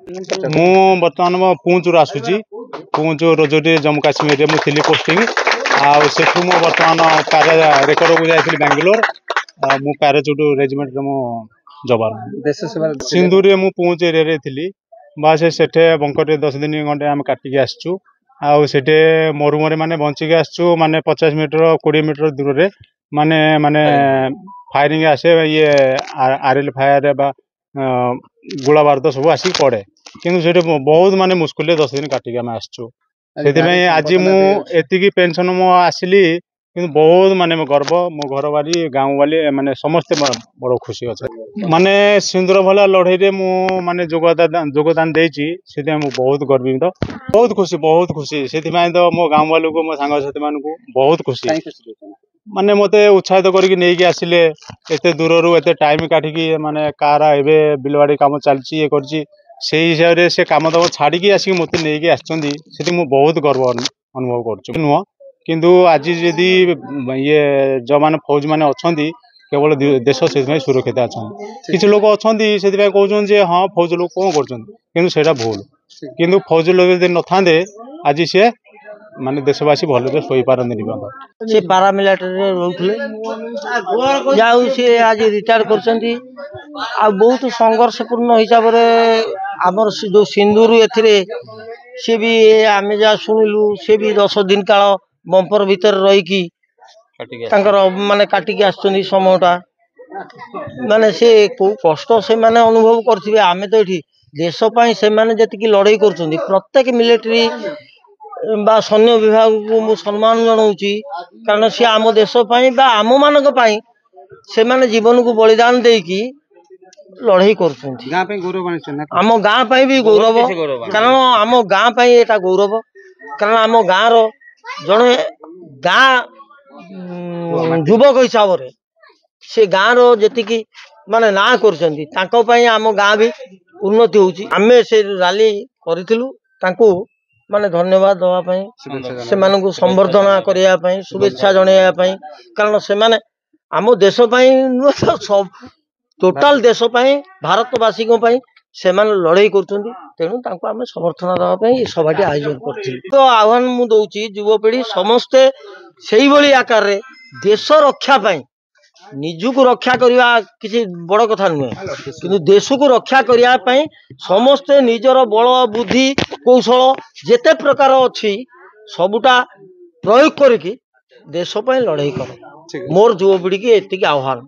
मु बर्तमान मो पुंचुर आसुची पुंचुर रोजोटी जम्मू काश्मीर रे मु थिली पोस्टिंग सेठू मु बर्तमान पैरा रेकर्ड को जाइली बेंगलोर मु पैराचूट रेजिमेंट रे मु जवान सिंधुर मु पुंच एरिया रे थिली बास सेठे बंकर 10 दिन घंटे आम काटिकी आसचु आठे मरुमरे माने बंचिकी आसचु माने 50 मीटर 20 मीटर दूर रे माने माने फायरिंग आसे ये आरएल फायर बा गोला बारूद सब आसिक पड़े कि बहुत माने मुस्किल 10 दिन काटिक आम आसचु से आज मुझे पेंशन मो आसली कि बहुत माने गर्व मो घर वाली गाँव वाली माने समस्ते बड़ खुशी अच्छे माने सिंदूर भला लड़ाई रे मु माने योगदान देछि से बहुत गर्वित बहुत खुशी से तो मो गाँव वालों को मो सांगसाथी मान को बहुत खुशी माने मते उत्साहित करके नहीं आसिले एते दूर रू एते टाइम काटिकी माने कार एबे बिलवाड़ी काम चलची ये करची से हिसाब से काम दाम छाड़ी आसिक मत नहीं आसछंदी सेठी मु बहुत गर्व अनुभव करछु नुह किंतु आज जदि ये जो माने फौज माने अछंदी केवल देश से सुरक्षित अच्छा किसी लोग अच्छा से कहते जे हाँ फौज लोग कौन कर सेटा भूल किंतु फौज लोग यदि न था आज सी माने देशवासी भले शोई पारती से पारामिलिटारी रोले जाऊ सी आज रिटायर कर बहुत संघर्षपूर्ण हिसाब से आमर जो सिंधुर सी भी आम जहाँ शुणिलु सी भी 10 दिन काल बंपर भितर रही माने काटिकी आसुँच समयटा माने से को कष्ट से माने अनुभव करथिबे आमे तो ये देशपाई से माने जतिकी लड़ाई कर प्रत्येक मिलिट्री बा सैन्य विभाग को मु सम्मान जनाऊँगी कारण सी आम देशपाई बा आम मानक पाई से माने जीवन को बलिदान देकी लड़ाई कर आम गाँ भी गौरव कारण आम गाँ एटा गौरव कारण आम गाँ रो जड़े गाँ युवक हिसाब से से गाँ रो जी माने ना कर आम गाँ भी उन्नति होउची आमे से रैली करूँ माने धन्यवाद दवाई से मानू संबर्धना करने शुभेच्छा जनवाई कारण से माने आम देशपाई नुह सब टोटाल देशपाई भारतवासी से माने लड़ाई कर तेणु आम समर्थन दवाई सभाटी आयोजन कर तो आह्वान मु दौची युवपीढ़ी समस्ते से भाई आकार रे देश रक्षा पाई निजुक रक्षा करवा किसी बड़ कथा नुहे कि देश को रक्षा करने समस्ते निजर बल बुद्धि कौशल जेते प्रकार अच्छी सबुटा प्रयोग करके देश लड़ाई कर मोर युवपीढ़ी की एति आह्वान।